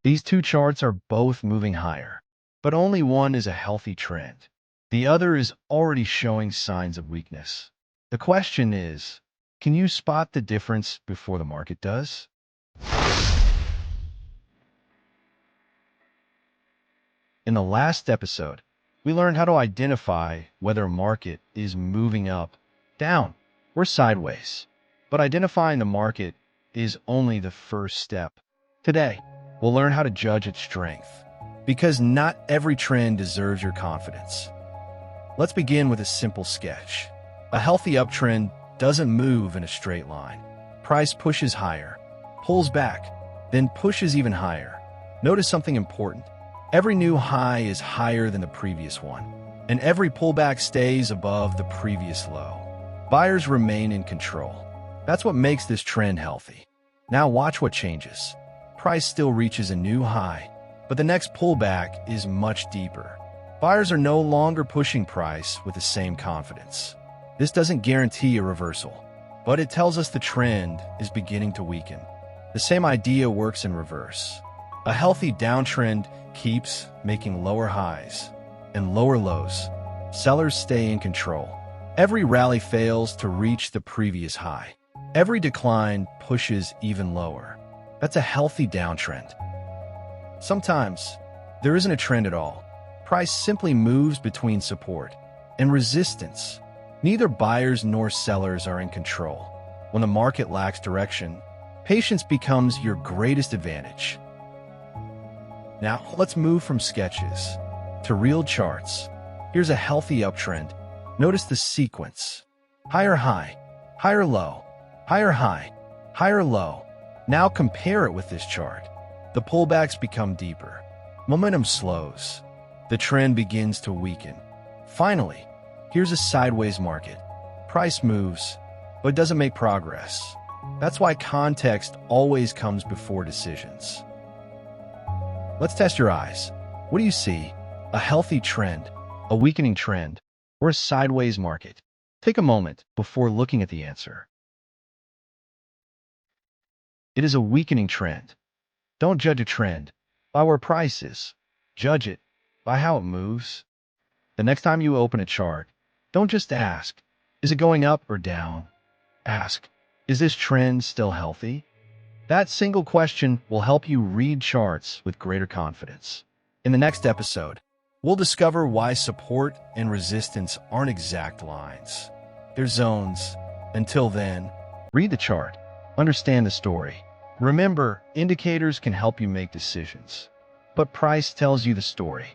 These two charts are both moving higher, but only one is a healthy trend. The other is already showing signs of weakness. The question is, can you spot the difference before the market does? In the last episode, we learned how to identify whether a market is moving up, down, or sideways. But identifying the market is only the first step. Today, we'll learn how to judge its strength, because not every trend deserves your confidence. Let's begin with a simple sketch. A healthy uptrend doesn't move in a straight line. Price pushes higher, pulls back, then pushes even higher. Notice something important. Every new high is higher than the previous one, and every pullback stays above the previous low. Buyers remain in control. That's what makes this trend healthy. Now watch what changes. Price still reaches a new high, but the next pullback is much deeper. Buyers are no longer pushing price with the same confidence. This doesn't guarantee a reversal, but it tells us the trend is beginning to weaken. The same idea works in reverse. A healthy downtrend keeps making lower highs and lower lows. Sellers stay in control. Every rally fails to reach the previous high. Every decline pushes even lower. That's a healthy downtrend. Sometimes, there isn't a trend at all. Price simply moves between support and resistance. Neither buyers nor sellers are in control. When the market lacks direction, patience becomes your greatest advantage. Now, let's move from sketches to real charts. Here's a healthy uptrend. Notice the sequence. Higher high, higher low, higher high, higher low. Now compare it with this chart. The pullbacks become deeper. Momentum slows. The trend begins to weaken. Finally, here's a sideways market. Price moves, but doesn't make progress. That's why context always comes before decisions. Let's test your eyes. What do you see? A healthy trend, a weakening trend, or a sideways market? Take a moment before looking at the answer. It is a weakening trend. Don't judge a trend by where price is. Judge it by how it moves. The next time you open a chart, don't just ask, is it going up or down? Ask, is this trend still healthy? That single question will help you read charts with greater confidence. In the next episode, we'll discover why support and resistance aren't exact lines. They're zones. Until then, read the chart, understand the story. Remember, indicators can help you make decisions, but price tells you the story.